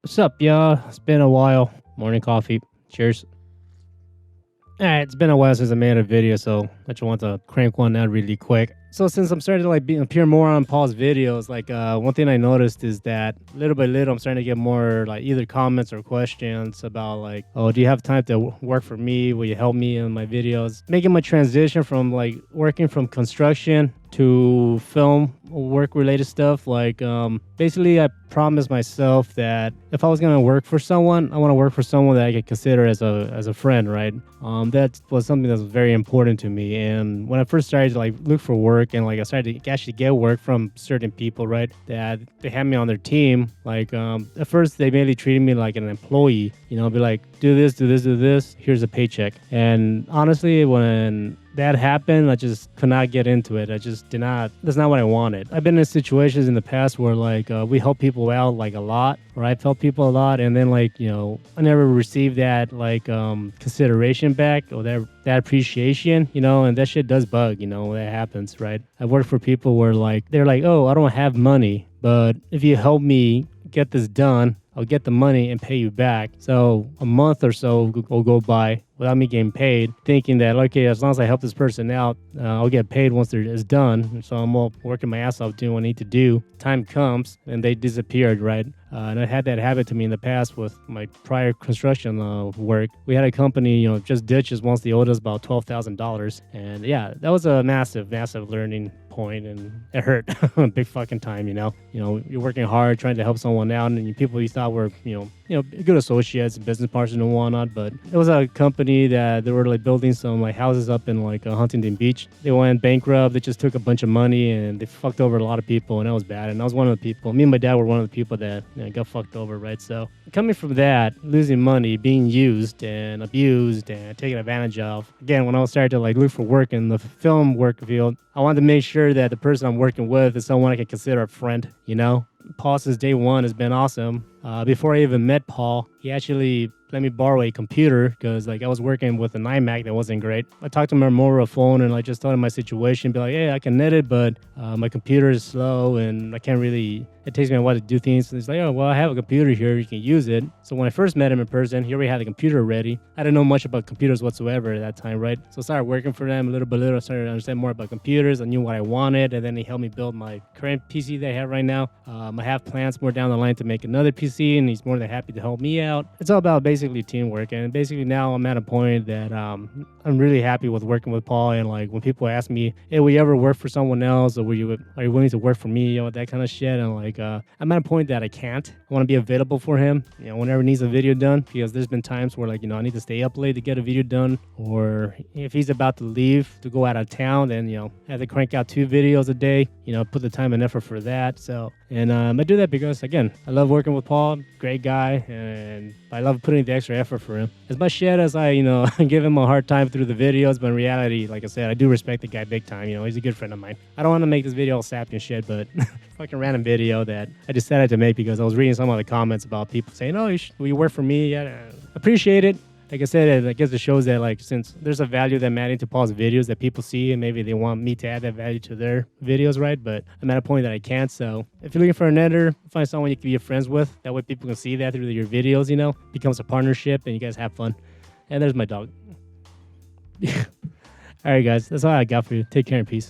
What's up, y'all? It's been a while. Morning coffee. Cheers. Alright, it's been a while since I made a video, so I just want to crank one out really quick. So since I'm starting to appear more on Paul's videos, one thing I noticed is that little by little I'm starting to get more like either comments or questions about like, oh, do you have time to work for me? Will you help me in my videos? Making my transition from like working from construction to film work related stuff. Basically I promised myself that if I was gonna work for someone, I want to work for someone that I could consider as a friend, right? That was something that was very important to me. And when I first started to like look for work and like I started to actually get work from certain people, right, that they had me on their team, at first they mainly treated me like an employee, be like, do this, do this, do this, here's a paycheck. And honestly, when that happened, I just could not get into it. I just did not. That's not what I wanted. I've been in situations in the past where we help people out like a lot, or I've helped people a lot, and then I never received that consideration back or that appreciation, and that shit does bug, when that happens, right? I've worked for people where they're like, oh, I don't have money, but if you help me get this done, I'll get the money and pay you back. So a month or so will go by without me getting paid, thinking that, okay, as long as I help this person out, I'll get paid once it's done. So I'm all working my ass off doing what I need to do. Time comes and they disappeared, right? And I had that habit to me in the past with my prior construction work. We had a company, just ditches once they owed us about $12,000. And yeah, that was a massive, massive learning point, and it hurt big fucking time. You're working hard trying to help someone out, and people you thought were good associates and business partners and whatnot. But it was a company that they were like building some like houses up in Huntington Beach. They went bankrupt. They just took a bunch of money and they fucked over a lot of people, and that was bad. And I was one of the people. Me and my dad were one of the people that got fucked over, right? So coming from that, losing money, being used and abused and taken advantage of. Again, when I started to look for work in the film work field, I wanted to make sure that the person I'm working with is someone I can consider a friend. Paul since day one has been awesome. Before I even met Paul, he actually let me borrow a computer because I was working with an iMac that wasn't great. I talked to him on over a phone and just told him my situation, be like, hey, I can edit, but my computer is slow and I can't really, it takes me a while to do things. And he's like, oh, well, I have a computer here, you can use it. So when I first met him in person, he already had the computer ready. I didn't know much about computers whatsoever at that time, right? So I started working for them little by little. I started to understand more about computers. I knew what I wanted, and then he helped me build my current PC that I have right now. I have plans more down the line to make another PC, and he's more than happy to help me out. It's all about basically teamwork, and basically now I'm at a point that I'm really happy with working with Paul. And when people ask me, hey, will you ever work for someone else, or are you willing to work for me, that kind of shit, and I'm at a point that I can't. I want to be available for him, whenever he needs a video done, because there's been times where I need to stay up late to get a video done, or if he's about to leave to go out of town, then I have to crank out 2 videos a day, put the time and effort for that. So I do that because, again, I love working with Paul, great guy, and I love putting the extra effort for him. As much shit as I, give him a hard time through the videos, but in reality, like I said, I do respect the guy big time. He's a good friend of mine. I don't want to make this video all sappy and shit, but fucking random video that I decided to make because I was reading some of the comments about people saying, oh, will you work for me? Yeah, appreciate it. Like I said, I guess it shows that since there's a value that I'm adding to Paul's videos that people see, and maybe they want me to add that value to their videos, right? But I'm at a point that I can't. So if you're looking for an editor, find someone you can be friends with. That way people can see that through your videos, becomes a partnership and you guys have fun. And there's my dog. All right, guys, that's all I got for you. Take care and peace.